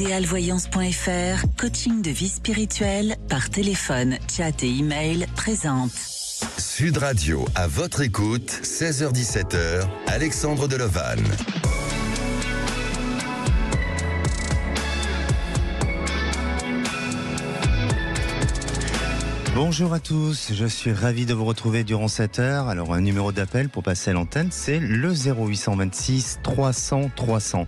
Idealvoyance.fr, coaching de vie spirituelle par téléphone, chat et email présente. Sud Radio, à votre écoute, 16h-17h, Alexandre Delevanne. Bonjour à tous, je suis ravi de vous retrouver durant cette heure. Alors un numéro d'appel pour passer à l'antenne, c'est le 0826 300 300.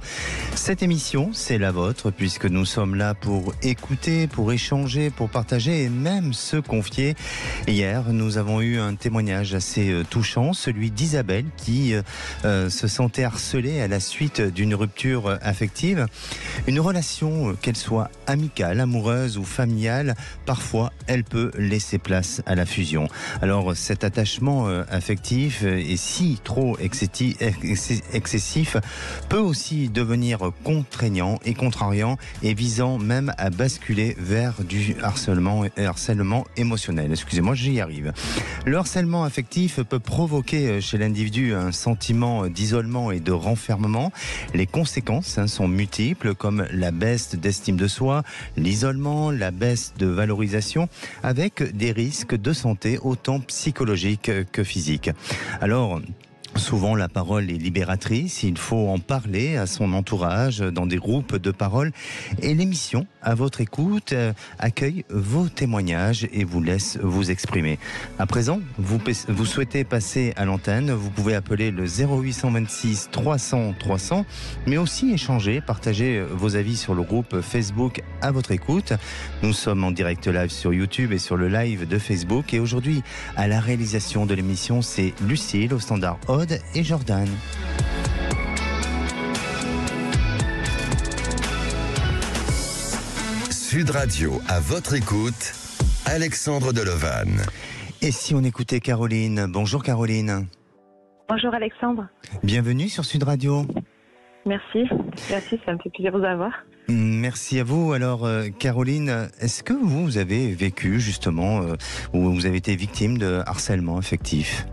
Cette émission, c'est la vôtre puisque nous sommes là pour écouter, pour échanger, pour partager et même se confier. Hier, nous avons eu un témoignage assez touchant, celui d'Isabelle qui se sentait harcelée à la suite d'une rupture affective. Une relation, qu'elle soit amicale, amoureuse ou familiale, parfois elle peut laisser place à la fusion. Alors cet attachement affectif et si trop excessif peut aussi devenir contraignant et contrariant et visant même à basculer vers du harcèlement émotionnel. Excusez-moi, j'y arrive. Le harcèlement affectif peut provoquer chez l'individu un sentiment d'isolement et de renfermement. Les conséquences sont multiples comme la baisse d'estime de soi, l'isolement, la baisse de valorisation avec des risques de santé autant psychologiques que physiques. Alors, souvent, la parole est libératrice. Il faut en parler à son entourage, dans des groupes de parole. Et l'émission, à votre écoute, accueille vos témoignages et vous laisse vous exprimer. À présent, vous souhaitez passer à l'antenne, vous pouvez appeler le 0826 300 300, mais aussi échanger, partager vos avis sur le groupe Facebook à votre écoute. Nous sommes en direct live sur YouTube et sur le live de Facebook. Et aujourd'hui, à la réalisation de l'émission, c'est Lucille au standard et Jordan. Sud Radio, à votre écoute, Alexandre Delevanne. Et si on écoutait Caroline? Bonjour Caroline. Bonjour Alexandre. Bienvenue sur Sud Radio. Merci, ça me fait plaisir de vous avoir. Merci à vous. Alors Caroline, est-ce que vous avez vécu justement, ou vous avez été victime de harcèlement affectif?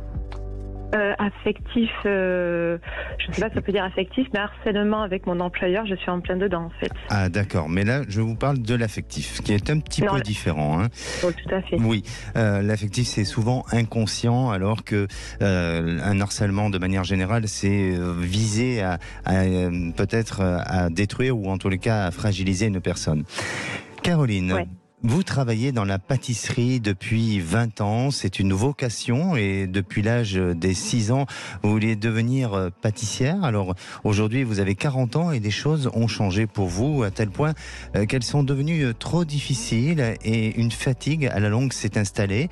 Affectif, je ne sais pas si ça peut dire affectif, mais harcèlement avec mon employeur, je suis en plein dedans en fait. Ah d'accord, mais là je vous parle de l'affectif, qui est un petit peu différent. Hein. Oh, tout à fait. Oui, l'affectif c'est souvent inconscient, alors que un harcèlement de manière générale c'est visé à peut-être à détruire ou en tous les cas à fragiliser une personne. Caroline. Ouais. Vous travaillez dans la pâtisserie depuis 20 ans, c'est une vocation et depuis l'âge des 6 ans, vous vouliez devenir pâtissière. Alors aujourd'hui, vous avez 40 ans et des choses ont changé pour vous à tel point qu'elles sont devenues trop difficiles et une fatigue à la longue s'est installée.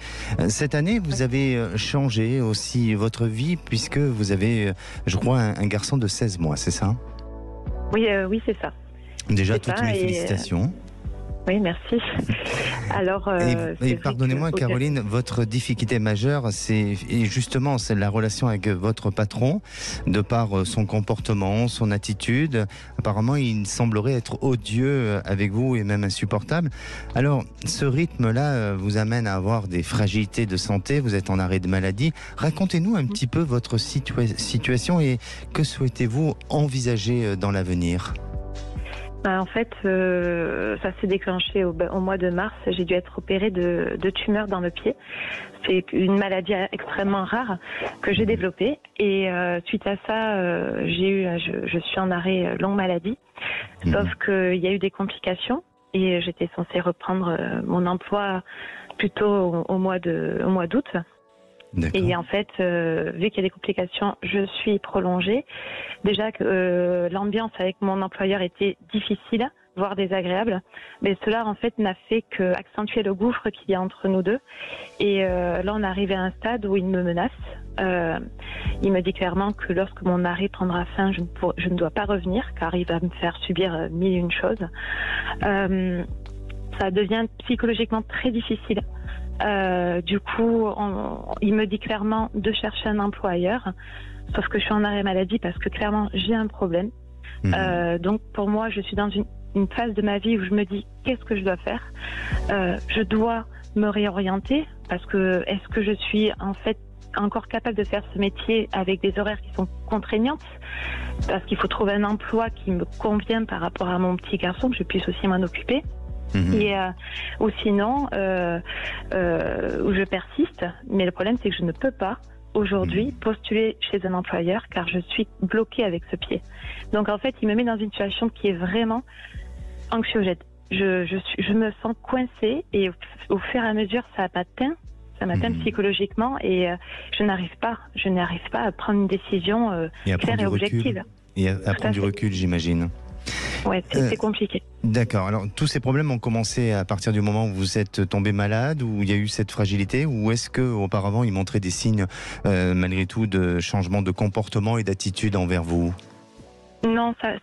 Cette année, vous avez changé aussi votre vie puisque vous avez, je crois, un garçon de 16 mois, c'est ça ? Oui, c'est ça. Déjà, c'est toutes ça, mes félicitations. Oui, merci. Alors, et pardonnez-moi, Caroline, votre difficulté majeure, c'est justement la relation avec votre patron, de par son comportement, son attitude. Apparemment, il semblerait être odieux avec vous et même insupportable. Alors, ce rythme-là vous amène à avoir des fragilités de santé. Vous êtes en arrêt de maladie. Racontez-nous un petit peu votre situation et que souhaitez-vous envisager dans l'avenir ? En fait, ça s'est déclenché au mois de mars. J'ai dû être opérée de tumeurs dans le pied. C'est une maladie extrêmement rare que j'ai développée. Et suite à ça, je suis en arrêt longue maladie. Sauf qu'il y a eu des complications et j'étais censée reprendre mon emploi plutôt au mois d'août. D'accord. Et en fait, vu qu'il y a des complications, je suis prolongée. Déjà que l'ambiance avec mon employeur était difficile, voire désagréable. Mais cela, en fait, n'a fait qu'accentuer le gouffre qu'il y a entre nous deux. Et là, on est arrivé à un stade où il me menace. Il me dit clairement que lorsque mon arrêt prendra fin, je ne dois pas revenir, car il va me faire subir 1001 choses. Ça devient psychologiquement très difficile. Du coup, il me dit clairement de chercher un emploi ailleurs. Sauf que je suis en arrêt maladie parce que clairement, j'ai un problème. Donc, pour moi, je suis dans une phase de ma vie où je me dis, qu'est-ce que je dois faire ? Je dois me réorienter parce que est-ce que je suis en fait encore capable de faire ce métier avec des horaires qui sont contraignantes, parce qu'il faut trouver un emploi qui me convient par rapport à mon petit garçon, que je puisse aussi m'en occuper. Et ou sinon où je persiste, mais le problème c'est que je ne peux pas aujourd'hui postuler chez un employeur car je suis bloquée avec ce pied. Donc en fait il me met dans une situation qui est vraiment anxiogène. Je me sens coincée et au fur et à mesure ça m'atteint psychologiquement et je n'arrive pas à prendre une décision claire et objective. Et à prendre du recul, j'imagine. Ouais, c'est compliqué. D'accord. Alors, tous ces problèmes ont commencé à partir du moment où vous êtes tombé malade, où il y a eu cette fragilité, ou est-ce qu'auparavant, il montrait des signes, malgré tout, de changement de comportement et d'attitude envers vous ? Non, ça,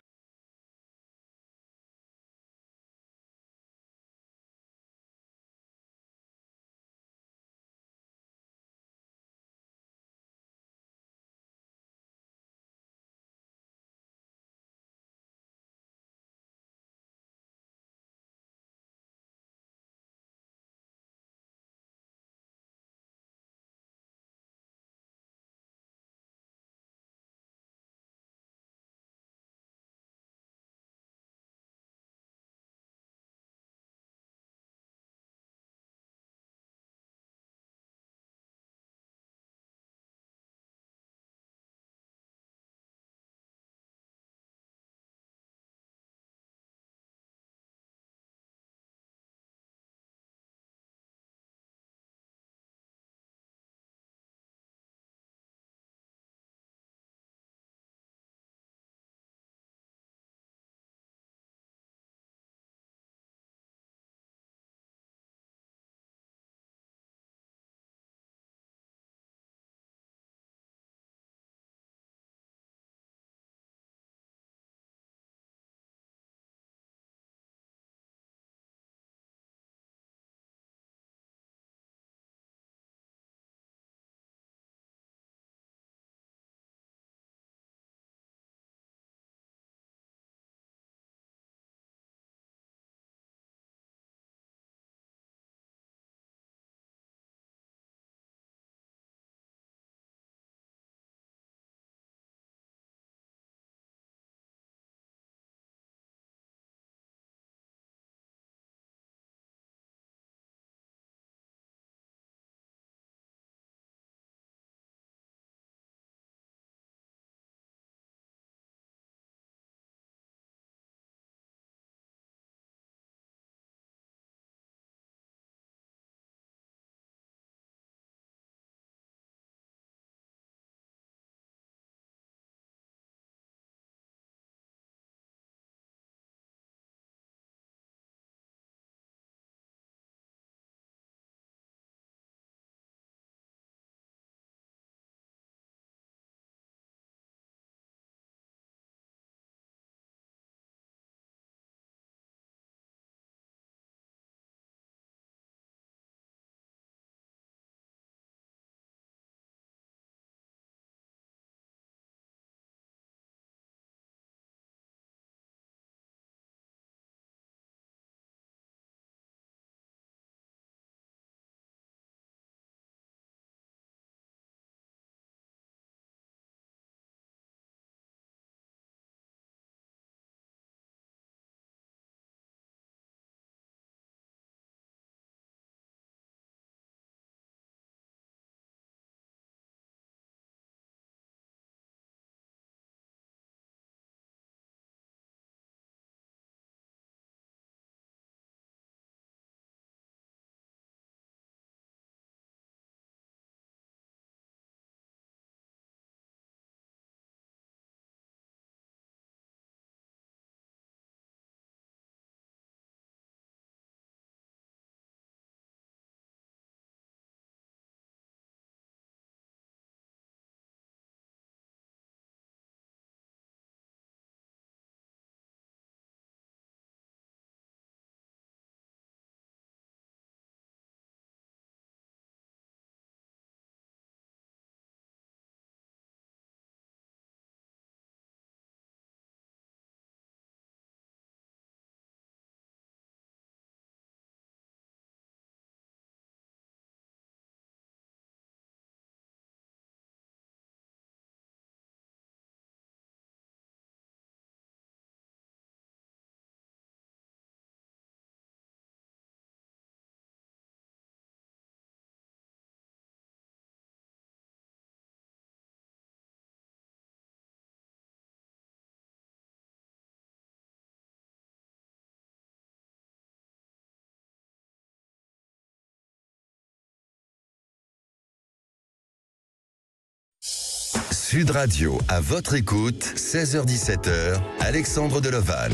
Sud Radio, à votre écoute, 16h-17h, Alexandre Delovan.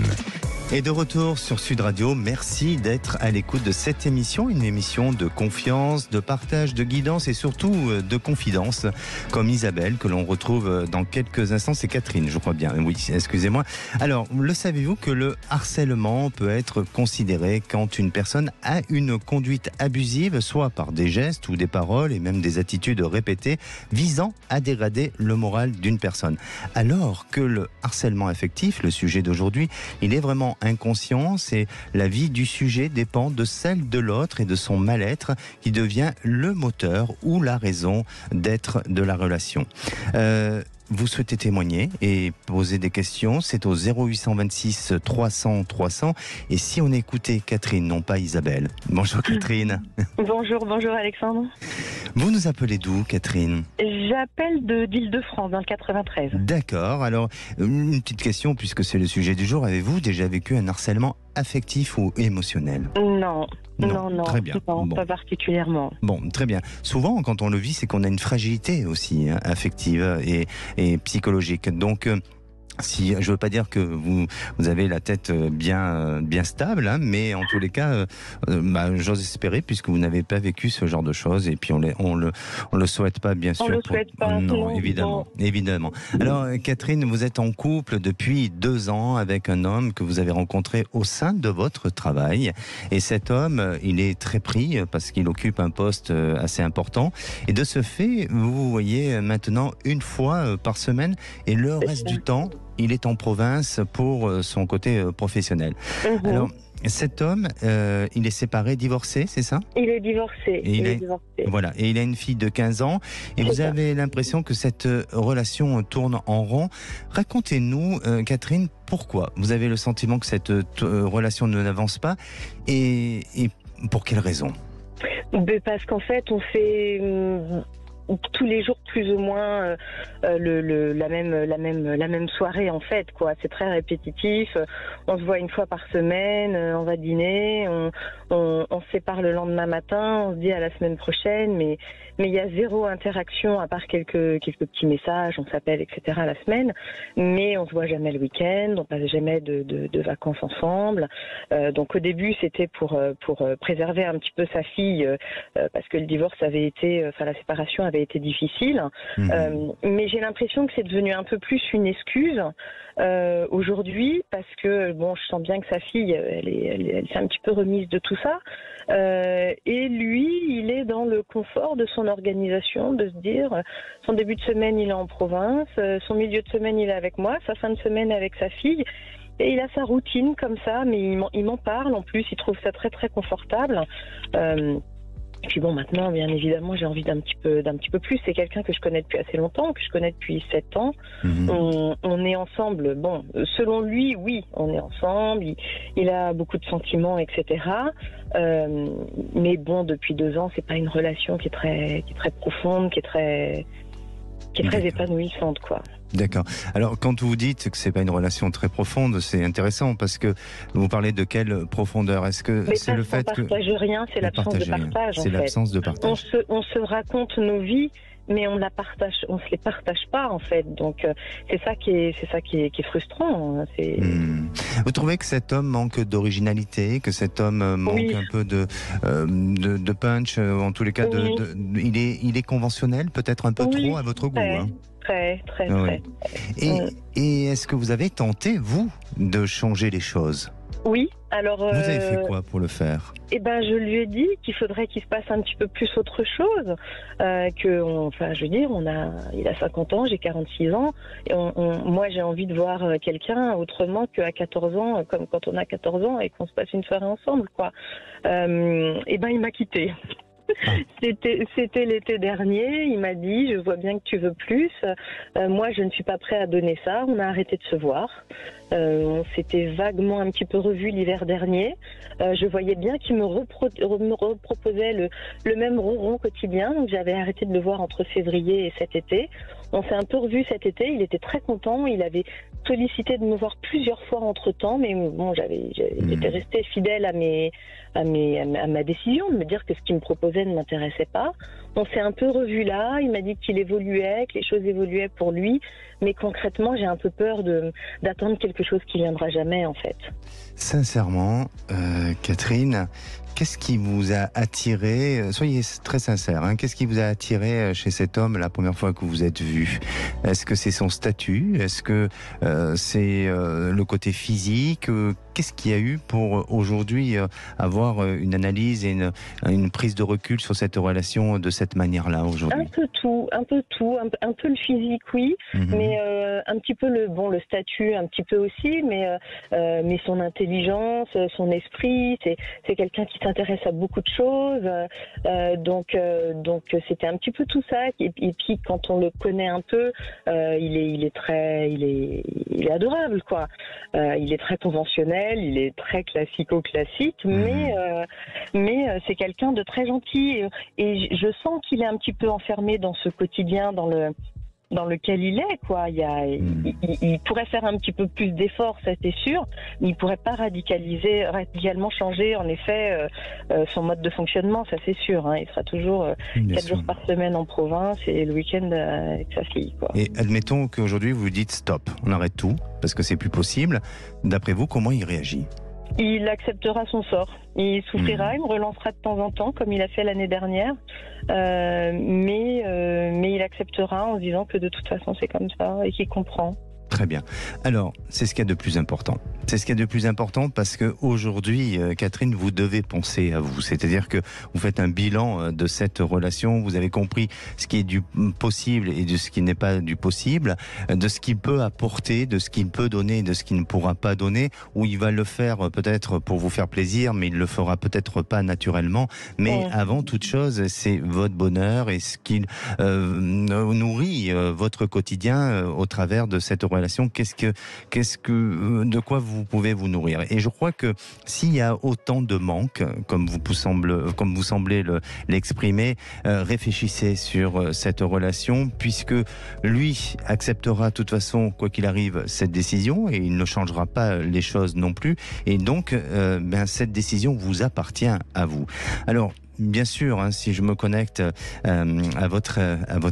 Et de retour sur Sud Radio, merci d'être à l'écoute de cette émission, une émission de confiance, de partage, de guidance et surtout de confidence, comme Isabelle, que l'on retrouve dans quelques instants. C'est Catherine, je crois bien. Oui, excusez-moi. Alors, le savez-vous que le harcèlement peut être considéré quand une personne a une conduite abusive, soit par des gestes ou des paroles et même des attitudes répétées visant à dégrader le moral d'une personne. Alors que le harcèlement affectif, le sujet d'aujourd'hui, il est vraiment inconscient, et la vie du sujet dépend de celle de l'autre et de son mal-être qui devient le moteur ou la raison d'être de la relation. Vous souhaitez témoigner et poser des questions, c'est au 0826 300 300. Et si on écoutait Catherine, non pas Isabelle. Bonjour Catherine. Bonjour Alexandre. Vous nous appelez d'où, Catherine? J'appelle d'Île-de-France, dans le 93. D'accord, alors une petite question puisque c'est le sujet du jour. Avez-vous déjà vécu un harcèlement affectif ou émotionnel? Non. Très bien. Non, bon. Pas particulièrement. Bon, très bien. Souvent, quand on le vit, c'est qu'on a une fragilité aussi affective et psychologique. Donc, si je veux pas dire que vous avez la tête bien stable, hein, mais en tous les cas, j'ose espérer puisque vous n'avez pas vécu ce genre de choses et puis on le souhaite pas bien sûr. On le souhaite pas. Non, évidemment. Alors Catherine, vous êtes en couple depuis 2 ans avec un homme que vous avez rencontré au sein de votre travail et cet homme, il est très pris parce qu'il occupe un poste assez important et de ce fait, vous vous voyez maintenant une fois par semaine et le reste du temps, il est en province pour son côté professionnel. Alors, cet homme, il est séparé, divorcé, c'est ça? Il est divorcé. Voilà, et il a une fille de 15 ans. Et vous avez l'impression que cette relation tourne en rond. Racontez-nous, Catherine, pourquoi vous avez le sentiment que cette relation n'avance pas et pour quelle raison? Parce qu'en fait, on fait tous les jours plus ou moins la même soirée en fait quoi. C'est très répétitif. On se voit une fois par semaine, on va dîner, on se sépare le lendemain matin, on se dit à la semaine prochaine, mais il y a zéro interaction à part quelques petits messages, on s'appelle etc. la semaine, mais on se voit jamais le week-end, on passe jamais de vacances ensemble. Donc au début c'était pour préserver un petit peu sa fille parce que le divorce la séparation avait été difficile. Mais j'ai l'impression que c'est devenu un peu plus une excuse aujourd'hui parce que je sens bien que sa fille elle s'est un petit peu remise de tout ça et lui il est dans le confort de son organisation, de se dire son début de semaine il est en province, son milieu de semaine il est avec moi, sa fin de semaine avec sa fille. Et il a sa routine comme ça, mais il m'en parle en plus, il trouve ça très très confortable. Et puis maintenant, bien évidemment, j'ai envie d'un petit peu plus. C'est quelqu'un que je connais depuis assez longtemps, que je connais depuis 7 ans. On est ensemble. Bon, selon lui, oui, on est ensemble. Il a beaucoup de sentiments, etc. Mais bon, depuis 2 ans, c'est pas une relation qui est très profonde, qui est très épanouissante, quoi. D'accord. Alors, quand vous dites que c'est pas une relation très profonde, c'est intéressant parce que vous parlez de quelle profondeur? Est-ce que c'est le fait que on partage rien, c'est l'absence de partage. C'est l'absence de partage. On se raconte nos vies, mais on se les partage pas en fait. Donc c'est ça qui est frustrant. Vous trouvez que cet homme manque d'originalité, que cet homme manque un peu de punch, en tous les cas, il est conventionnel, peut-être un peu trop à votre goût, hein? Très. Et est-ce que vous avez tenté, vous, de changer les choses? Oui, alors... Vous avez fait quoi pour le faire? Je lui ai dit qu'il faudrait qu'il se passe un petit peu plus autre chose. Il a 50 ans, j'ai 46 ans. Et moi, j'ai envie de voir quelqu'un autrement qu'à 14 ans, comme quand on a 14 ans et qu'on se passe une soirée ensemble, quoi. Il m'a quitté. C'était l'été dernier, il m'a dit « Je vois bien que tu veux plus, moi je ne suis pas prêt à donner ça », on a arrêté de se voir. On s'était vaguement un petit peu revu l'hiver dernier. Je voyais bien qu'il me reproposait le même ronron quotidien, donc j'avais arrêté de le voir entre février et cet été. On s'est un peu revu cet été, il était très content, il avait sollicité de me voir plusieurs fois entre-temps, mais bon, j'étais restée fidèle à ma décision de me dire que ce qu'il me proposait ne m'intéressait pas. On s'est un peu revus là. Il m'a dit qu'il évoluait, que les choses évoluaient pour lui. Mais concrètement, j'ai un peu peur d'attendre quelque chose qui viendra jamais, en fait. Sincèrement, Catherine, qu'est-ce qui vous a attiré, soyez très sincère, hein, qu'est-ce qui vous a attiré chez cet homme la première fois que vous êtes vu? Est-ce que c'est son statut? Est-ce que c'est le côté physique? Qu'est-ce qu'il y a eu pour aujourd'hui avoir une analyse et une prise de recul sur cette relation de cette manière-là aujourd'hui? Un peu tout, un peu le physique, oui, mais un petit peu le statut, un petit peu aussi, mais son intelligence, son esprit, c'est quelqu'un qui s'intéresse à beaucoup de choses, donc c'était un petit peu tout ça. Et puis quand on le connaît un peu, il est adorable, quoi. Il est très conventionnel, il est très classico-classique, mais c'est quelqu'un de très gentil, et je sens qu'il est un petit peu enfermé dans ce quotidien, dans lequel il est, quoi. Il pourrait faire un petit peu plus d'efforts, ça c'est sûr, mais il pourrait pas radicalement changer, en effet, son mode de fonctionnement, ça c'est sûr, hein. Il sera toujours 4 jours par semaine en province et le week-end avec sa fille, quoi. Et admettons qu'aujourd'hui vous dites stop, on arrête tout, parce que c'est plus possible. D'après vous, comment il réagit? Il acceptera son sort. Il souffrira, il me relancera de temps en temps, comme il a fait l'année dernière. Mais il acceptera en se disant que de toute façon c'est comme ça et qu'il comprend. Très bien. Alors, c'est ce qu'il y a de plus important. C'est ce qu'il y a de plus important parce que aujourd'hui, Catherine, vous devez penser à vous. C'est-à-dire que vous faites un bilan de cette relation. Vous avez compris ce qui est du possible et de ce qui n'est pas du possible, de ce qu'il peut apporter, de ce qu'il peut donner et de ce qu'il ne pourra pas donner, où il va le faire peut-être pour vous faire plaisir, mais il le fera peut-être pas naturellement. Mais avant toute chose, c'est votre bonheur et ce qui nourrit votre quotidien au travers de cette relation. De quoi vous pouvez vous nourrir? Et je crois que s'il y a autant de manques, comme vous semblez l'exprimer, réfléchissez sur cette relation, puisque lui acceptera de toute façon, quoi qu'il arrive, cette décision, et il ne changera pas les choses non plus. Et donc, cette décision vous appartient à vous. Alors, bien sûr, hein, si je me connecte à votre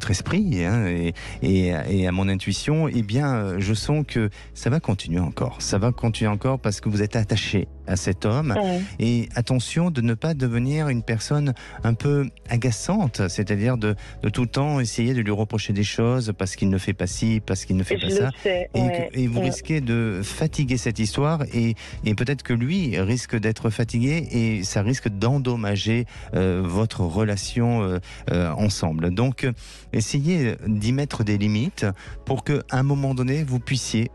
esprit, hein, et à mon intuition, eh bien, je sens que ça va continuer encore. Ça va continuer encore parce que vous êtes attaché à cet homme. Et attention de ne pas devenir une personne un peu agaçante, c'est-à-dire de tout le temps essayer de lui reprocher des choses parce qu'il ne fait pas ci, parce qu'il ne fait pas ça. Et vous risquez de fatiguer cette histoire, et peut-être que lui risque d'être fatigué, et ça risque d'endommager votre relation ensemble. Donc, essayez d'y mettre des limites pour qu'à un moment donné, vous puissiez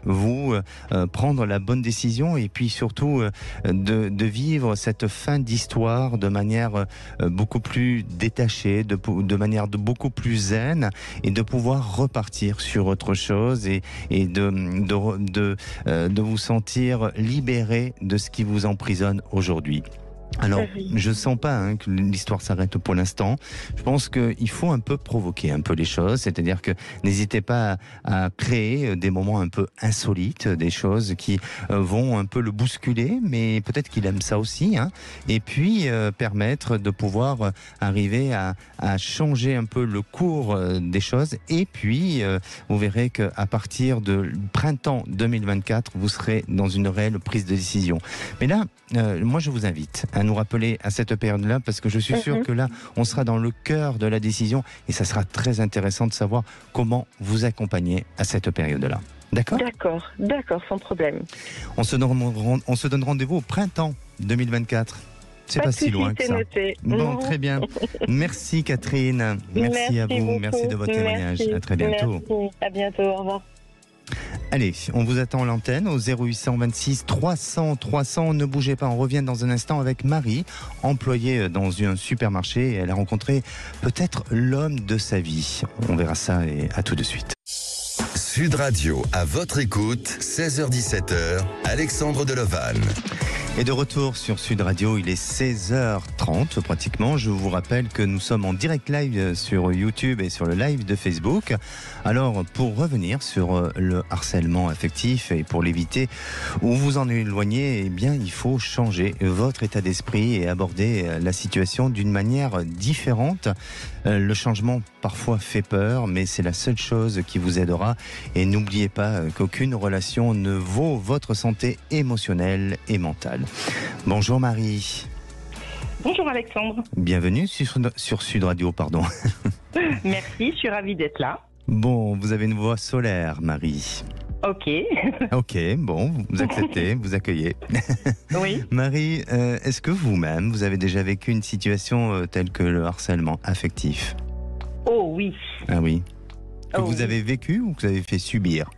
prendre la bonne décision, et puis surtout de vivre cette fin d'histoire de manière beaucoup plus détachée, de manière beaucoup plus zen, et de pouvoir repartir sur autre chose, et de vous sentir libéré de ce qui vous emprisonne aujourd'hui. Alors, je ne sens pas que l'histoire s'arrête pour l'instant. Je pense qu'il faut un peu provoquer un peu les choses, c'est-à-dire que n'hésitez pas à créer des moments un peu insolites, des choses qui vont un peu le bousculer, mais peut-être qu'il aime ça aussi, hein. Et puis permettre de pouvoir arriver à changer un peu le cours des choses. Et puis, vous verrez qu'à partir de printemps 2024, vous serez dans une réelle prise de décision. Mais là, moi je vous invite à nous rappeler à cette période-là, parce que je suis sûr que là, on sera dans le cœur de la décision, et ça sera très intéressant de savoir comment vous accompagner à cette période-là. D'accord ? D'accord, sans problème. On se donne rendez-vous au printemps 2024. C'est pas si loin que ça. Noté. Bon, très bien. Merci Catherine. Merci à vous. Beaucoup. Merci de votre témoignage. À très bientôt. Merci. À bientôt. Au revoir. Allez, on vous attend à l'antenne au 0826 300 300. Ne bougez pas, on revient dans un instant avec Marie, employée dans un supermarché. Elle a rencontré peut-être l'homme de sa vie. On verra ça, et à tout de suite. Sud Radio, à votre écoute, 16h-17h, Alexandre Delevanne. Et de retour sur Sud Radio, il est 16h30 pratiquement. Je vous rappelle que nous sommes en direct live sur YouTube et sur le live de Facebook. Alors, pour revenir sur le harcèlement affectif et pour l'éviter ou vous en éloigner, eh bien, il faut changer votre état d'esprit et aborder la situation d'une manière différente. Le changement parfois fait peur, mais c'est la seule chose qui vous aidera. Et n'oubliez pas qu'aucune relation ne vaut votre santé émotionnelle et mentale. Bonjour Marie. Bonjour Alexandre. Bienvenue sur Sud Radio, pardon. Merci, je suis ravie d'être là. Bon, vous avez une voix solaire, Marie. Ok. Ok, bon, vous acceptez, vous accueillez. Oui. Marie, est-ce que vous-même, vous avez déjà vécu une situation telle que le harcèlement affectif? Oh oui. Ah oui. Que Oh vous oui. avez vécu ou que vous avez fait subir?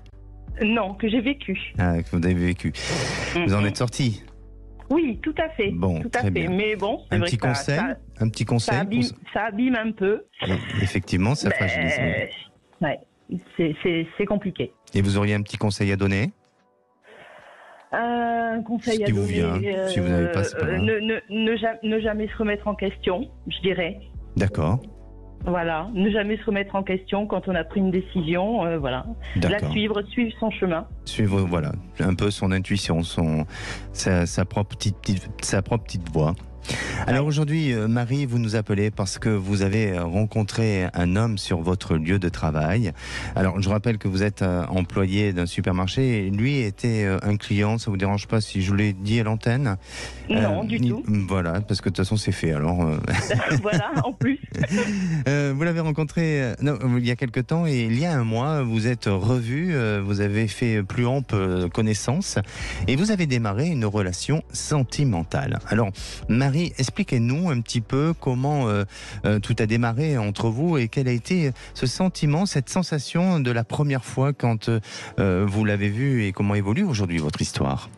Non, que j'ai vécu. Ah, que vous avez vécu. Vous en êtes sorti? Oui, tout à fait. Bon, tout à très fait. bien. Mais bon, c'est Un vrai petit que conseil? Un petit conseil pour- ça abîme un peu. Effectivement, ça fragilise. Oui. Ouais, c'est compliqué. Et vous auriez un petit conseil à donner? Un conseil Ce à qui vous donner. vient, si vous n'avez pas, c'est pas grave. Ne jamais se remettre en question, je dirais. D'accord, Voilà, ne jamais se remettre en question quand on a pris une décision. Voilà, la d'accord. suivre son chemin. Suivre, voilà, un peu son intuition, sa propre petite voix. Alors aujourd'hui, Marie, vous nous appelez parce que vous avez rencontré un homme sur votre lieu de travail. Alors, je rappelle que vous êtes employé d'un supermarché et lui était un client. Ça vous dérange pas si je vous l'ai dit à l'antenne? Non, du tout. Voilà, parce que de toute façon, c'est fait. Alors, Voilà, en plus. vous l'avez rencontré il y a quelque temps et il y a un mois, vous êtes revus, vous avez fait plus ample connaissance et vous avez démarré une relation sentimentale. Alors, Marie, expliquez-nous un petit peu comment tout a démarré entre vous et quel a été ce sentiment, cette sensation de la première fois quand vous l'avez vu et comment évolue aujourd'hui votre histoire.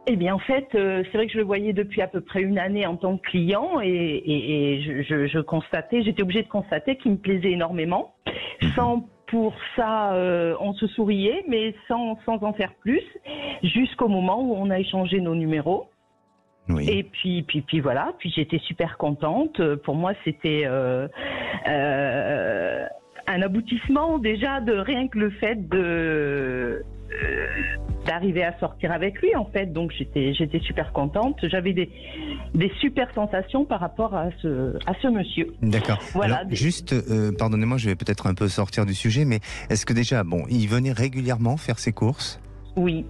Eh bien, en fait, c'est vrai que je le voyais depuis à peu près une année en tant que client et je constatais, j'étais obligée de constater qu'il me plaisait énormément, sans pour ça, on se souriait, mais sans en faire plus, jusqu'au moment où on a échangé nos numéros. Oui. Et puis voilà, puis j'étais super contente. Pour moi, c'était un aboutissement déjà de rien que le fait d'arriver à sortir avec lui en fait. Donc j'étais super contente. J'avais des super sensations par rapport à ce monsieur. D'accord. Voilà. Alors, juste, pardonnez-moi, je vais peut-être un peu sortir du sujet, mais est-ce que déjà, bon, il venait régulièrement faire ses courses? Oui.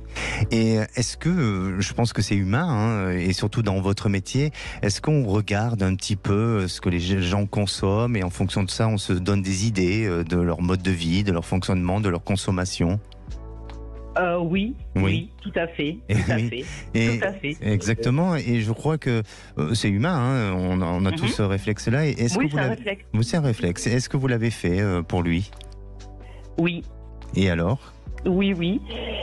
Et est-ce que, je pense que c'est humain, hein, et surtout dans votre métier, est-ce qu'on regarde un petit peu ce que les gens consomment et en fonction de ça, on se donne des idées de leur mode de vie, de leur fonctionnement, de leur consommation? Oui, tout à fait. Et Tout à oui. fait. Et Tout à fait. exactement, et je crois que c'est humain, hein, on a tous ce réflexe-là. Et est-ce Oui, que vous c'est un l'avez... réflexe. Oui, c'est un réflexe. Est-ce que vous l'avez fait pour lui? Oui. Et alors? Oui.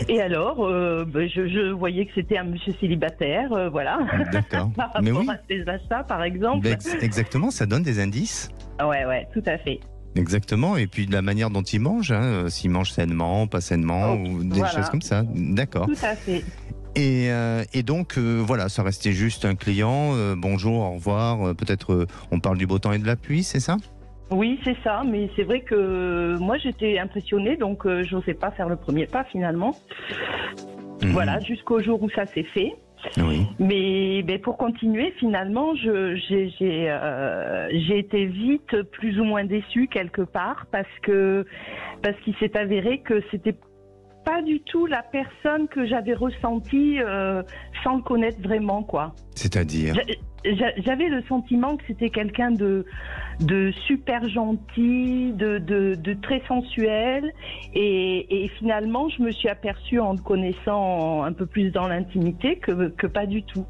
Et alors, je voyais que c'était un monsieur célibataire, voilà. D'accord. Par rapport Mais oui. à ses achats, par exemple. Exactement, ça donne des indices. Ouais, tout à fait. Exactement, et puis de la manière dont il mange, hein, s'il mange sainement, pas sainement, ou des voilà. choses comme ça. D'accord. Tout à fait. Et donc, voilà, ça restait juste un client. Bonjour, au revoir. Peut-être on parle du beau temps et de la pluie, c'est ça? Oui, c'est ça, mais c'est vrai que moi j'étais impressionnée, donc je n'osais pas faire le premier pas finalement. Voilà, jusqu'au jour où ça s'est fait. Oui. Mais pour continuer, finalement, j'ai été vite plus ou moins déçue quelque part parce qu'il s'est avéré que c'était pas du tout la personne que j'avais ressentie sans le connaître vraiment, quoi. C'est-à-dire? J'avais le sentiment que c'était quelqu'un de super gentil, de très sensuel, et finalement je me suis aperçue en le connaissant un peu plus dans l'intimité que pas du tout.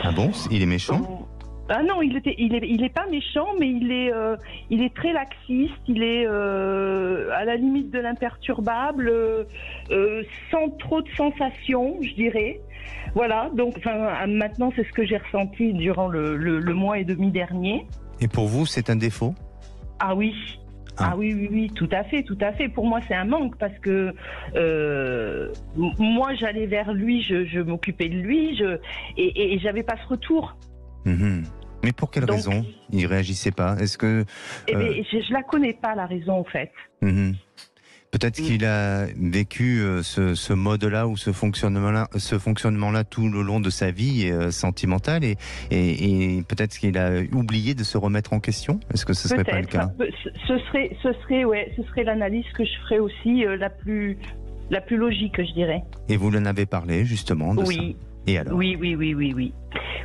Ah bon? Il est méchant? Ah non, il est pas méchant, mais il est très laxiste, il est à la limite de l'imperturbable, sans trop de sensations, je dirais. Voilà, donc maintenant c'est ce que j'ai ressenti durant le mois et demi dernier. Et pour vous, c'est un défaut? Ah oui. Ah oui, tout à fait. Pour moi, c'est un manque parce que moi, j'allais vers lui, je m'occupais de lui, et j'avais pas ce retour. Mais pour quelle raison il réagissait pas? Est-ce que je la connais pas, la raison, en fait. Peut-être qu'il a vécu ce mode-là ou ce fonctionnement-là tout le long de sa vie sentimentale et peut-être qu'il a oublié de se remettre en question. Est-ce que ce serait pas le cas? Ce serait l'analyse que je ferais aussi la plus logique, je dirais. Et vous en avez parlé justement de ça. Et alors? Oui.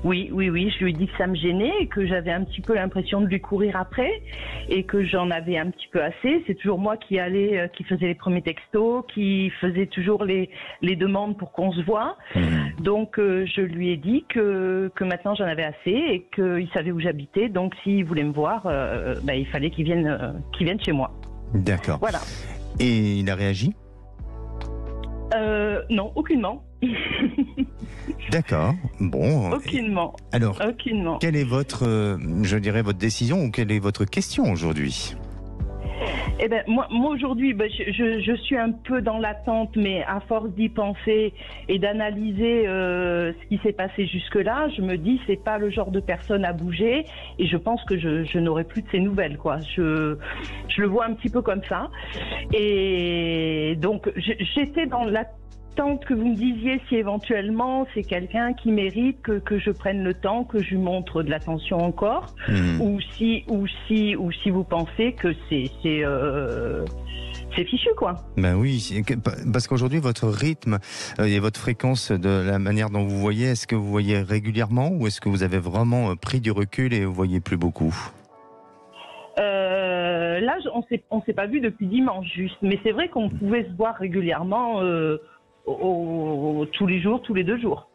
Je lui ai dit que ça me gênait et que j'avais un petit peu l'impression de lui courir après et que j'en avais un petit peu assez. C'est toujours moi qui faisais les premiers textos, qui faisais toujours les demandes pour qu'on se voie. Donc je lui ai dit que maintenant j'en avais assez et qu'il savait où j'habitais. Donc s'il voulait me voir, il fallait qu'il vienne chez moi. D'accord. Voilà. Et il a réagi? Non, aucunement. D'accord. Bon. Aucunement. Alors, quelle est votre décision ou quelle est votre question aujourd'hui? Eh ben, moi aujourd'hui, je suis un peu dans l'attente, mais à force d'y penser et d'analyser ce qui s'est passé jusque-là, je me dis c'est pas le genre de personne à bouger et je pense que je n'aurai plus de ses nouvelles, quoi. Je le vois un petit peu comme ça. Et donc j'étais dans l'attente que vous me disiez si éventuellement c'est quelqu'un qui mérite que je prenne le temps, que je lui montre de l'attention encore, ou si vous pensez que c'est fichu, quoi. Ben oui, parce qu'aujourd'hui votre rythme et votre fréquence de la manière dont vous voyez, est-ce que vous voyez régulièrement ou est-ce que vous avez vraiment pris du recul et vous voyez plus beaucoup? Là, on s'est pas vu depuis dimanche juste, mais c'est vrai qu'on pouvait se voir régulièrement. Tous les jours, tous les 2 jours.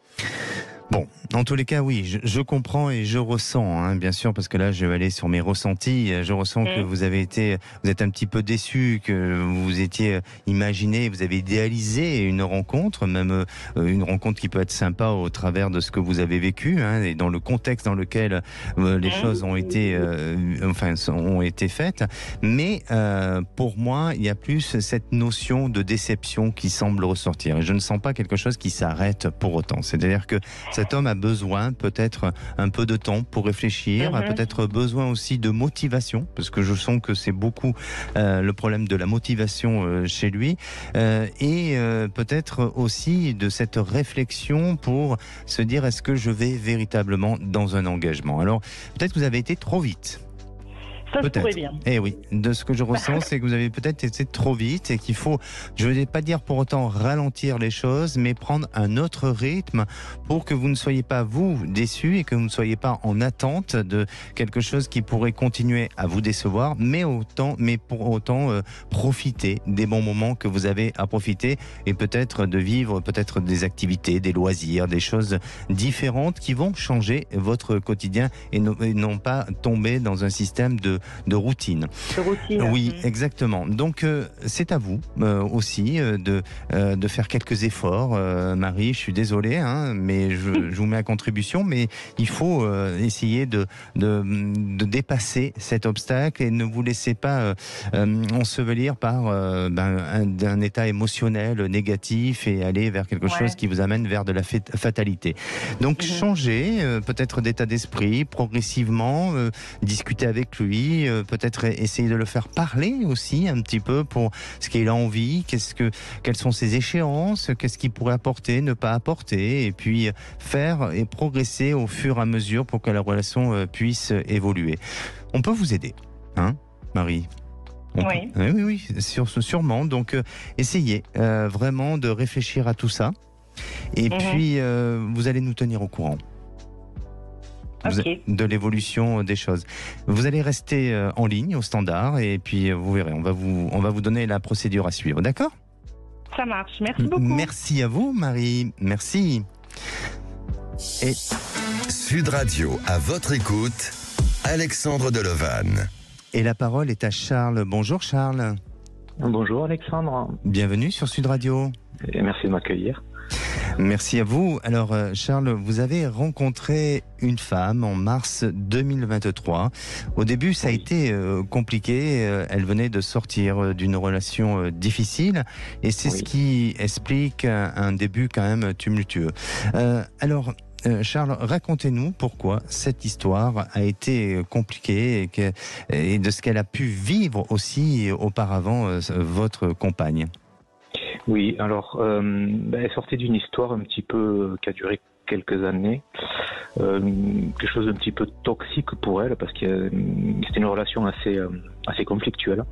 Bon, en tous les cas, oui, je comprends et je ressens, bien sûr, parce que là, je vais aller sur mes ressentis. Je ressens que vous êtes un petit peu déçu, que vous étiez imaginé, vous avez idéalisé une rencontre, même une rencontre qui peut être sympa au travers de ce que vous avez vécu, et dans le contexte dans lequel les choses ont été faites. Mais pour moi, il y a plus cette notion de déception qui semble ressortir. Et je ne sens pas quelque chose qui s'arrête pour autant. C'est-à-dire que cet homme a besoin peut-être un peu de temps pour réfléchir, a peut-être besoin aussi de motivation, parce que je sens que c'est beaucoup le problème de la motivation chez lui, et peut-être aussi de cette réflexion pour se dire est-ce que je vais véritablement dans un engagement. Alors peut-être que vous avez été trop vite. Ça se pourrait bien. Eh oui, de ce que je ressens, c'est que vous avez peut-être été trop vite et qu'il faut, je ne vais pas dire pour autant ralentir les choses, mais prendre un autre rythme pour que vous ne soyez pas, vous, déçus et que vous ne soyez pas en attente de quelque chose qui pourrait continuer à vous décevoir, mais pour autant profiter des bons moments que vous avez à profiter et peut-être de vivre peut-être des activités, des loisirs, des choses différentes qui vont changer votre quotidien et non pas tomber dans un système de routine. Oui, exactement. Donc c'est à vous aussi de faire quelques efforts. Marie, je suis désolé, mais je vous mets à contribution, mais il faut essayer de dépasser cet obstacle et ne vous laissez pas ensevelir par un état émotionnel négatif et aller vers quelque chose qui vous amène vers de la fatalité. Donc changez peut-être d'état d'esprit progressivement, discuter avec lui, peut-être essayer de le faire parler aussi un petit peu pour ce qu'il a envie, quelles sont ses échéances, qu'est-ce qu'il pourrait apporter, ne pas apporter, et puis faire et progresser au fur et à mesure pour que la relation puisse évoluer. On peut vous aider, Marie? Oui, sûrement. Donc essayez vraiment de réfléchir à tout ça, et puis vous allez nous tenir au courant. De l'évolution des choses. Vous allez rester en ligne au standard et puis vous verrez, on va vous donner la procédure à suivre, d'accord? Ça marche, merci beaucoup. Merci à vous, Marie, merci. Et Sud Radio, à votre écoute, Alexandre Delevanne. Et la parole est à Charles. Bonjour Charles. Bonjour Alexandre. Bienvenue sur Sud Radio. Et merci de m'accueillir. Merci à vous. Alors, Charles, vous avez rencontré une femme en mars 2023. Au début, ça a été compliqué. Elle venait de sortir d'une relation difficile et c'est ce qui explique un début quand même tumultueux. Alors, Charles, racontez-nous pourquoi cette histoire a été compliquée et de ce qu'elle a pu vivre aussi auparavant, votre compagne. Oui, alors, elle sortait d'une histoire un petit peu qui a duré quelques années, quelque chose d'un petit peu toxique pour elle, parce que c'était une relation assez conflictuelle.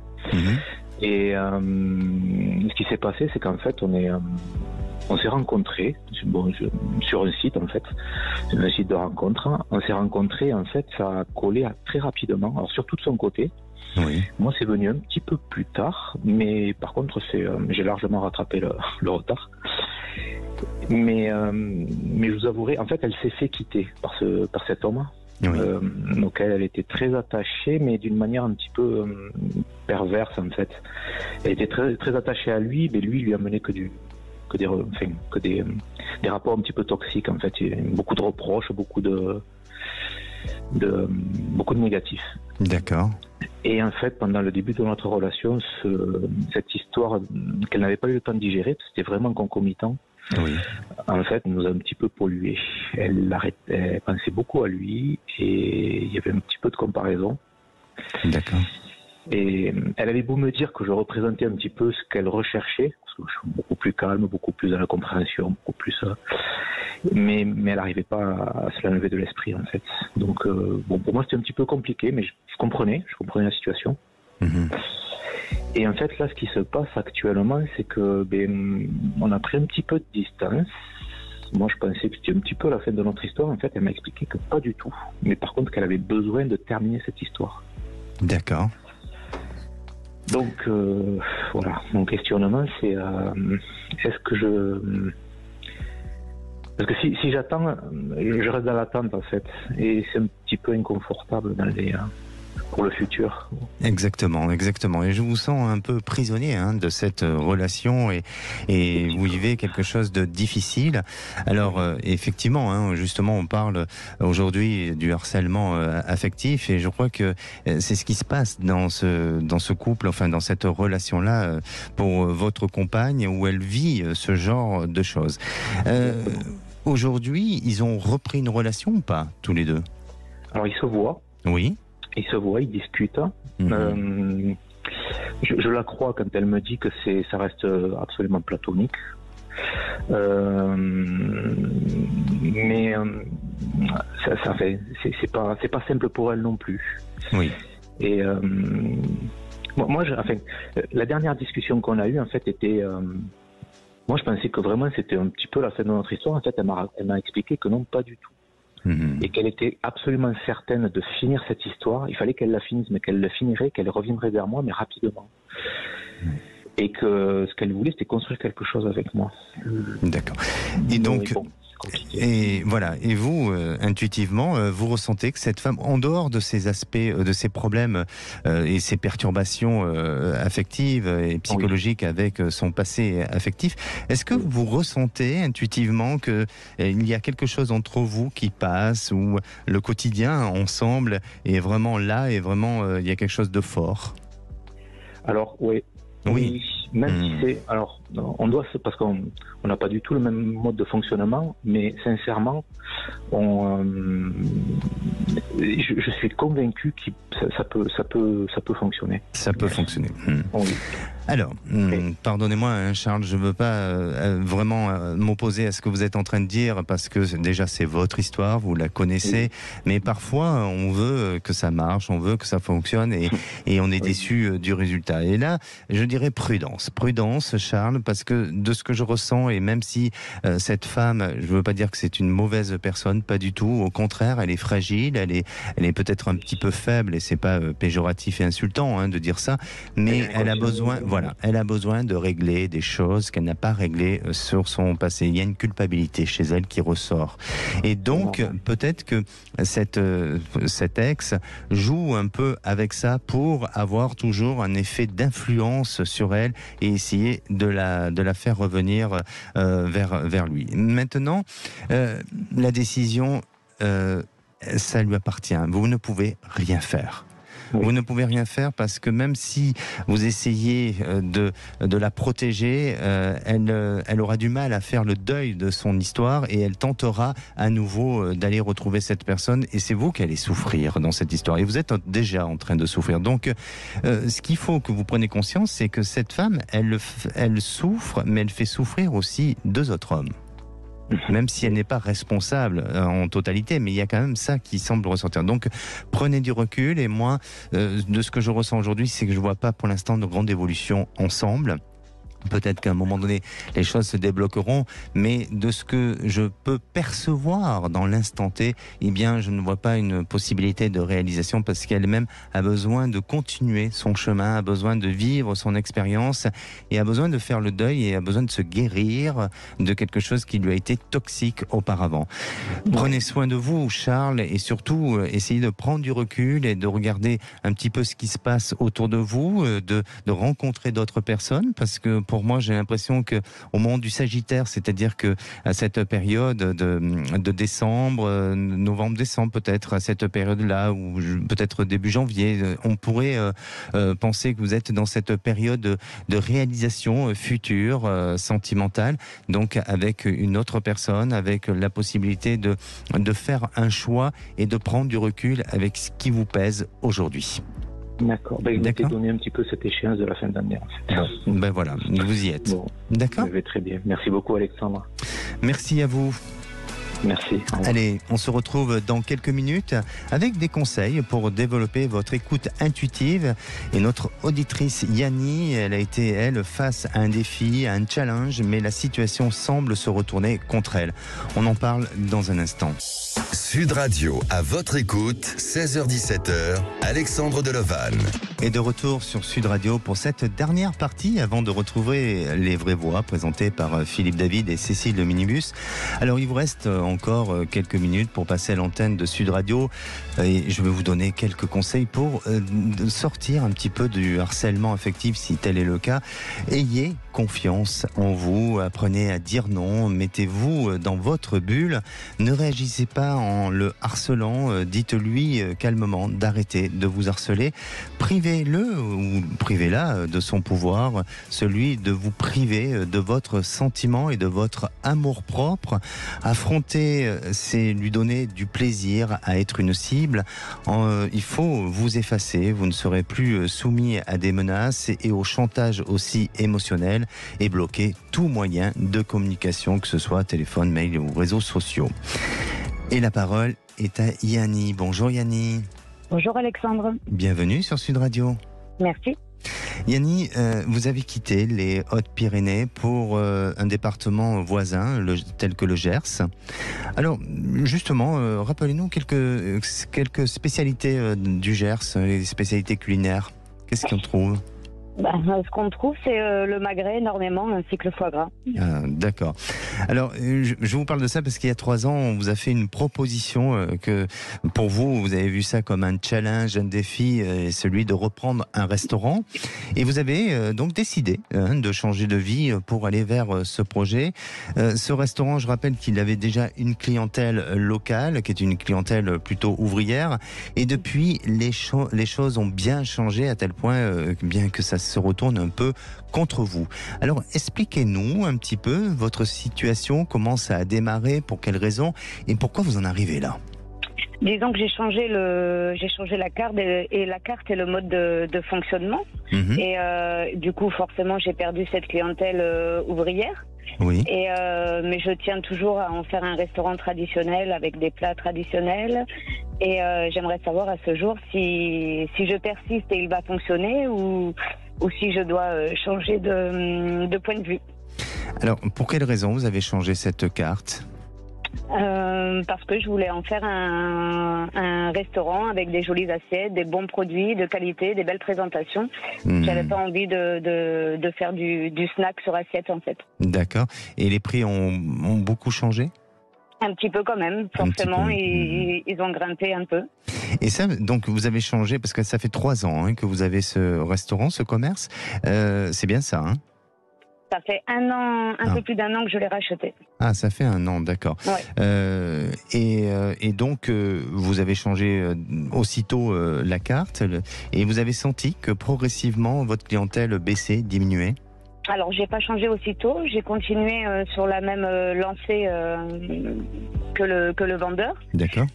Et ce qui s'est passé, c'est qu'en fait, on s'est rencontrés, sur un site en fait, un site de rencontre. On s'est rencontrés, en fait, ça a collé très rapidement, alors surtout de son côté. Oui. Moi, c'est venu un petit peu plus tard, mais par contre, j'ai largement rattrapé le retard. Mais je vous avouerai, en fait, elle s'est fait quitter par cet homme. Oui. Donc elle était très attachée, mais d'une manière un petit peu perverse en fait. Elle était très, très attachée à lui, mais lui a mené que des rapports un petit peu toxiques en fait. Beaucoup de reproches, beaucoup de négatifs. D'accord. Et en fait, pendant le début de notre relation, cette histoire qu'elle n'avait pas eu le temps de digérer, parce que c'était vraiment concomitant, oui. En fait, nous a un petit peu pollué. Elle pensait beaucoup à lui et il y avait un petit peu de comparaison. D'accord. Et elle avait beau me dire que je représentais un petit peu ce qu'elle recherchait, parce que je suis beaucoup plus calme, beaucoup plus dans la compréhension, beaucoup plus... mais elle n'arrivait pas à se l'enlever de l'esprit, en fait. Donc, pour moi, c'était un petit peu compliqué, mais je comprenais la situation. Et en fait, là, ce qui se passe actuellement, c'est que on a pris un petit peu de distance. Moi, je pensais que c'était un petit peu la fin de notre histoire. En fait, elle m'a expliqué que pas du tout. Mais par contre, qu'elle avait besoin de terminer cette histoire. D'accord. Donc, voilà. Mon questionnement, c'est est-ce que parce que si j'attends, je reste dans l'attente, en fait. Et c'est un petit peu inconfortable pour le futur. Exactement. Et je vous sens un peu prisonnier de cette relation et vous vivez quelque chose de difficile. Alors effectivement, justement, on parle aujourd'hui du harcèlement affectif et je crois que c'est ce qui se passe dans ce couple, enfin dans cette relation-là pour votre compagne où elle vit ce genre de choses. Aujourd'hui, ils ont repris une relation ou pas, tous les deux? Alors ils se voient. Oui. Ils se voient, ils discutent. Je la crois quand elle me dit que ça reste absolument platonique. Mais c'est pas simple pour elle non plus. Oui. Et moi, la dernière discussion qu'on a eue, en fait, était. Moi, je pensais que vraiment c'était un petit peu la fin de notre histoire. En fait, elle m'a expliqué que non, pas du tout. Et qu'elle était absolument certaine de finir cette histoire. Il fallait qu'elle la finisse, mais qu'elle le finirait, qu'elle reviendrait vers moi, mais rapidement. Et que ce qu'elle voulait, c'était construire quelque chose avec moi. D'accord. Et donc, et voilà. Et vous, intuitivement, vous ressentez que cette femme, en dehors de ces aspects, de ces problèmes et ces perturbations affectives et psychologiques avec son passé affectif, est-ce que vous ressentez intuitivement que il y a quelque chose entre vous qui passe, ou le quotidien ensemble est vraiment là et vraiment il y a quelque chose de fort? Alors oui. Oui. Même si c'est... Alors, on doit... Parce qu'on n'a pas du tout le même mode de fonctionnement, mais sincèrement, je suis convaincu que ça peut fonctionner. Ça peut fonctionner. Oui. Alors, pardonnez-moi, Charles, je ne veux pas vraiment m'opposer à ce que vous êtes en train de dire, parce que déjà c'est votre histoire, vous la connaissez, mais parfois on veut que ça marche, on veut que ça fonctionne, et on est déçu du résultat. Et là, je dirais prudence, Charles, parce que de ce que je ressens, et même si cette femme, je ne veux pas dire que c'est une mauvaise personne, pas du tout, au contraire, elle est fragile, elle est peut-être un petit peu faible, et c'est pas péjoratif et insultant de dire ça, mais elle a besoin... Voilà, elle a besoin de régler des choses qu'elle n'a pas réglées sur son passé. Il y a une culpabilité chez elle qui ressort. Et donc, peut-être que cet ex joue un peu avec ça pour avoir toujours un effet d'influence sur elle et essayer de la faire revenir vers lui. Maintenant, la décision, ça lui appartient. Vous ne pouvez rien faire. Vous ne pouvez rien faire parce que même si vous essayez de la protéger, elle aura du mal à faire le deuil de son histoire et elle tentera à nouveau d'aller retrouver cette personne et c'est vous qui allez souffrir dans cette histoire. Et vous êtes déjà en train de souffrir. Donc, ce qu'il faut que vous preniez conscience, c'est que cette femme, elle souffre, mais elle fait souffrir aussi 2 autres hommes. Même si elle n'est pas responsable en totalité, mais il y a quand même ça qui semble ressortir. Donc prenez du recul et moi, de ce que je ressens aujourd'hui, c'est que je ne vois pas pour l'instant de grande évolution ensemble. Peut-être qu'à un moment donné, les choses se débloqueront, mais de ce que je peux percevoir dans l'instant T, eh bien, je ne vois pas une possibilité de réalisation parce qu'elle-même a besoin de continuer son chemin, a besoin de vivre son expérience et a besoin de faire le deuil et a besoin de se guérir de quelque chose qui lui a été toxique auparavant. Prenez soin de vous, Charles, et surtout, essayez de prendre du recul et de regarder un petit peu ce qui se passe autour de vous, de rencontrer d'autres personnes parce que pour moi, j'ai l'impression qu'au moment du Sagittaire, c'est-à-dire que à cette période de décembre, novembre-décembre peut-être, à cette période-là, ou peut-être début janvier, on pourrait penser que vous êtes dans cette période de réalisation future, sentimentale, donc avec une autre personne, avec la possibilité de faire un choix et de prendre du recul avec ce qui vous pèse aujourd'hui. D'accord. Ben, il m'était donné un petit peu cette échéance de la fin d'année, en fait. Ben voilà, vous y êtes. Bon, d'accord. Je vais très bien. Merci beaucoup, Alexandre. Merci à vous. Merci. Allez, on se retrouve dans quelques minutes avec des conseils pour développer votre écoute intuitive. Et notre auditrice Yanni, elle a été, elle, face à un défi, à un challenge, mais la situation semble se retourner contre elle. On en parle dans un instant. Sud Radio, à votre écoute, 16h-17h, Alexandre Delevanne. Et de retour sur Sud Radio pour cette dernière partie avant de retrouver les vraies voix présentées par Philippe David et Cécile de Minibus. Alors il vous reste encore quelques minutes pour passer à l'antenne de Sud Radio et je vais vous donner quelques conseils pour sortir un petit peu du harcèlement affectif si tel est le cas. Ayez confiance en vous, apprenez à dire non, mettez-vous dans votre bulle, ne réagissez pas en le harcelant, dites-lui calmement d'arrêter de vous harceler, privez-le ou privez-la de son pouvoir, celui de vous priver de votre sentiment et de votre amour-propre. Affronter, c'est lui donner du plaisir à être une cible. Il faut vous effacer, vous ne serez plus soumis à des menaces et au chantage aussi émotionnel et bloquer tout moyen de communication, que ce soit téléphone, mail ou réseaux sociaux. Et la parole est à Yanni. Bonjour Yanni. Bonjour Alexandre. Bienvenue sur Sud Radio. Merci. Yanni, vous avez quitté les Hautes-Pyrénées pour un département voisin, tel que le Gers. Alors, justement, rappelez-nous quelques spécialités du Gers, les spécialités culinaires. Qu'est-ce qu'on trouve ? Ce qu'on trouve, c'est le magret énormément, ainsi que le foie gras. Ah, d'accord. Alors, je vous parle de ça parce qu'il y a 3 ans, on vous a fait une proposition que, pour vous avez vu ça comme un challenge, un défi, celui de reprendre un restaurant. Et vous avez donc décidé de changer de vie pour aller vers ce projet. Ce restaurant, je rappelle qu'il avait déjà une clientèle locale, qui est une clientèle plutôt ouvrière. Et depuis, les choses ont bien changé à tel point, bien que ça se retourne un peu contre vous. Alors, expliquez-nous un petit peu votre situation, comment ça a démarré, pour quelles raisons et pourquoi vous en arrivez là. Disons que j'ai changé la carte et la carte et le mode de fonctionnement. Mmh. Et du coup, forcément, j'ai perdu cette clientèle ouvrière. Oui. Et mais je tiens toujours à en faire un restaurant traditionnel avec des plats traditionnels. Et j'aimerais savoir à ce jour si je persiste et il va fonctionner ou si je dois changer de point de vue. Alors, pour quelle raison vous avez changé cette carte ? Parce que je voulais en faire un restaurant avec des jolies assiettes, des bons produits de qualité, des belles présentations. J'avais pas envie de faire du snack sur assiette en fait. D'accord. Et les prix ont beaucoup changé ? Un petit peu quand même, forcément, ils ont grimpé un peu. Et ça, donc vous avez changé, parce que ça fait 3 ans que vous avez ce restaurant, ce commerce. C'est bien ça, hein ? Ça fait 1 an, un peu plus d'1 an que je l'ai racheté. Ah, ça fait 1 an, d'accord. Ouais. Et donc, vous avez changé aussitôt la carte, et vous avez senti que progressivement, votre clientèle baissait, diminuait ? Alors, j'ai pas changé aussitôt. J'ai continué sur la même lancée que le vendeur. D'accord.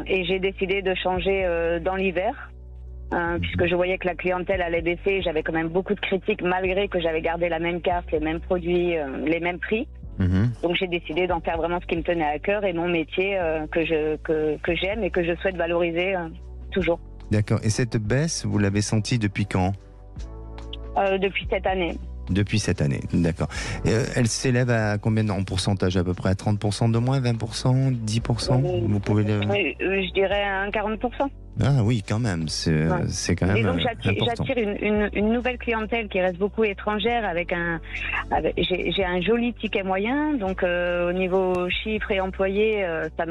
Et j'ai décidé de changer dans l'hiver. Puisque je voyais que la clientèle allait baisser, j'avais quand même beaucoup de critiques malgré que j'avais gardé la même carte, les mêmes produits, les mêmes prix. Donc j'ai décidé d'en faire vraiment ce qui me tenait à cœur et mon métier que j'aime et que je souhaite valoriser toujours. D'accord. Et cette baisse, vous l'avez sentie depuis quand ? Depuis cette année. Depuis cette année, d'accord. Elle s'élève à combien en pourcentage à peu près ? À 30% de moins, 20%, 10% Vous pouvez le... Je dirais un 40%. Ah oui, quand même, c'est quand même. Et donc important. j'attire une nouvelle clientèle qui reste beaucoup étrangère j'ai un joli ticket moyen, donc au niveau chiffres et employés, ça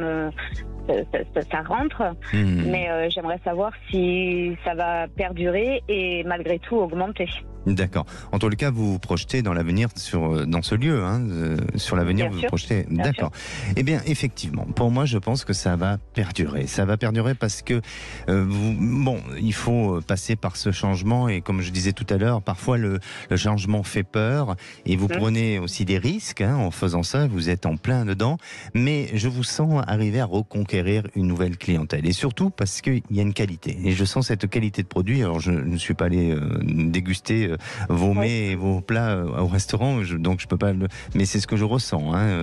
rentre, mais j'aimerais savoir si ça va perdurer et malgré tout augmenter. D'accord. En tout cas, vous vous projetez dans l'avenir dans ce lieu, sur l'avenir, vous vous projetez. D'accord. Eh bien, effectivement, pour moi, je pense que ça va perdurer. Ça va perdurer parce que il faut passer par ce changement et comme je disais tout à l'heure, parfois le changement fait peur et vous prenez aussi des risques en faisant ça. Vous êtes en plein dedans, mais je vous sens arriver à reconquérir une nouvelle clientèle et surtout parce qu'il y a une qualité et je sens cette qualité de produit. Alors, je ne suis pas allé déguster vos mets et vos plats au restaurant, donc je peux pas mais c'est ce que je ressens.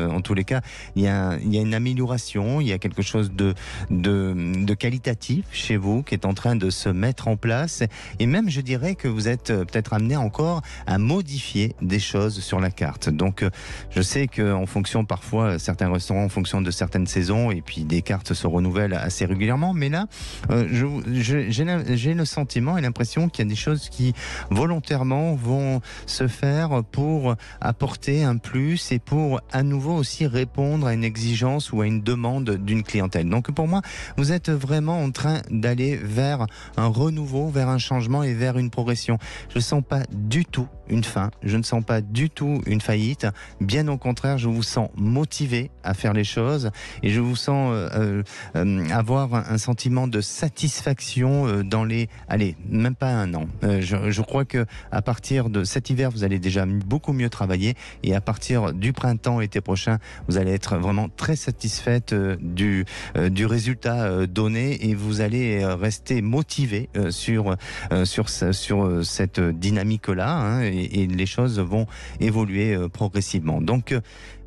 En tous les cas, il y a une amélioration, il y a quelque chose de qualitatif chez vous qui est en train de se mettre en place et même je dirais que vous êtes peut-être amené encore à modifier des choses sur la carte. Donc je sais qu'en fonction parfois certains restaurants en fonction de certaines saisons et puis des cartes se renouvellent assez régulièrement, mais là j'ai le sentiment et l'impression qu'il y a des choses qui volontairement vont se faire pour apporter un plus et pour à nouveau aussi répondre à une exigence ou à une demande d'une clientèle. Donc pour moi, vous êtes vraiment en train d'aller vers un renouveau, vers un changement et vers une progression. Je ne sens pas du tout une fin, je ne sens pas du tout une faillite. Bien au contraire, je vous sens motivé à faire les choses et je vous sens avoir un sentiment de satisfaction dans même pas 1 an. Je crois que à partir de cet hiver, vous allez déjà beaucoup mieux travailler et à partir du printemps, été prochain, vous allez être vraiment très satisfaite du résultat donné et vous allez rester motivé sur cette dynamique-là et les choses vont évoluer progressivement. Donc,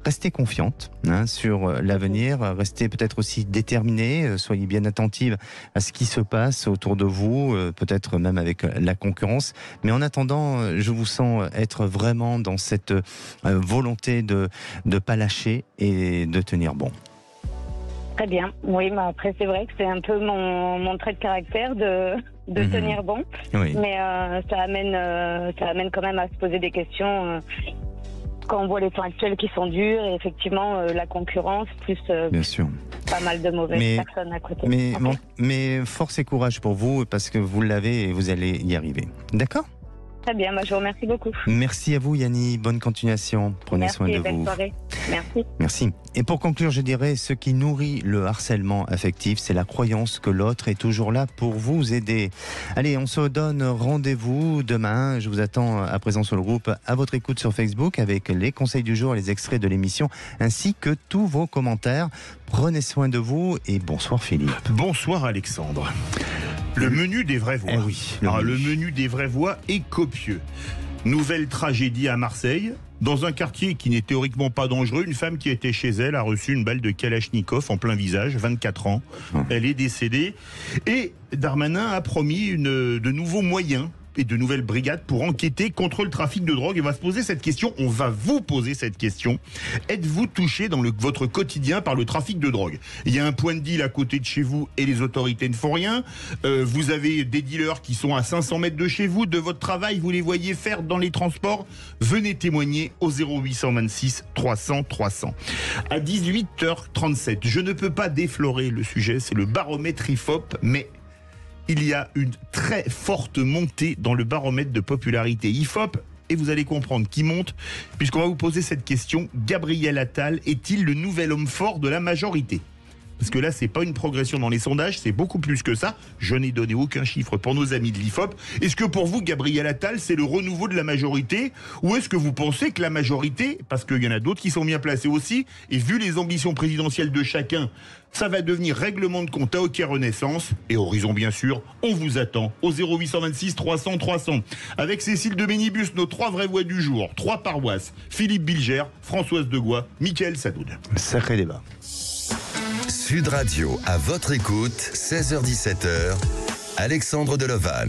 restez confiante sur l'avenir, restez peut-être aussi déterminée, soyez bien attentive à ce qui se passe autour de vous, peut-être même avec la concurrence. Mais en attendant, je vous sens être vraiment dans cette volonté de ne pas lâcher et de tenir bon. Très bien. Oui, mais après c'est vrai que c'est un peu mon trait de caractère de tenir bon. Oui. Mais ça amène quand même à se poser des questions. Quand on voit les temps actuels qui sont durs et effectivement la concurrence plus bien sûr. Pas mal de mauvaises personnes à côté. Mais force et courage pour vous parce que vous l'avez et vous allez y arriver. D'accord ? Très bien, je vous remercie beaucoup. Merci à vous Yanni, bonne continuation. Prenez soin de vous. Merci, belle soirée. Merci. Merci. Et pour conclure, je dirais, ce qui nourrit le harcèlement affectif, c'est la croyance que l'autre est toujours là pour vous aider. Allez, on se donne rendez-vous demain. Je vous attends à présent sur le groupe À votre écoute sur Facebook avec les conseils du jour, les extraits de l'émission, ainsi que tous vos commentaires. Prenez soin de vous et bonsoir Philippe. Bonsoir Alexandre. Le menu des vraies voix. Oui, le menu des vraies voix est copieux. Nouvelle tragédie à Marseille. Dans un quartier qui n'est théoriquement pas dangereux, une femme qui était chez elle a reçu une balle de Kalachnikov en plein visage, 24 ans. Elle est décédée. Et Darmanin a promis de nouveaux moyens et de nouvelles brigades pour enquêter contre le trafic de drogue. Et on va se poser cette question, on va vous poser cette question. Êtes-vous touché dans votre quotidien par le trafic de drogue? Il y a un point de deal à côté de chez vous et les autorités ne font rien. Vous avez des dealers qui sont à 500 mètres de chez vous, de votre travail, vous les voyez faire dans les transports. Venez témoigner au 0826 300 300. À 18h37, je ne peux pas déflorer le sujet, c'est le baromètre IFOP, mais il y a une très forte montée dans le baromètre de popularité IFOP, et vous allez comprendre qui monte, puisqu'on va vous poser cette question. Gabriel Attal est-il le nouvel homme fort de la majorité? Parce que là, c'est pas une progression dans les sondages, c'est beaucoup plus que ça. Je n'ai donné aucun chiffre pour nos amis de l'IFOP. Est-ce que pour vous, Gabriel Attal, c'est le renouveau de la majorité? Ou est-ce que vous pensez que la majorité, parce qu'il y en a d'autres qui sont bien placés aussi, et vu les ambitions présidentielles de chacun, ça va devenir règlement de compte à Hockey Renaissance, et Horizon bien sûr, on vous attend au 0826 300 300. Avec Cécile de Bénibus, nos 3 vraies voix du jour, 3 paroisses, Philippe Bilger, Françoise Degois, Mickaël Sadoud. Sacré débat. Sud Radio, à votre écoute, 16h-17h, Alexandre Deloval.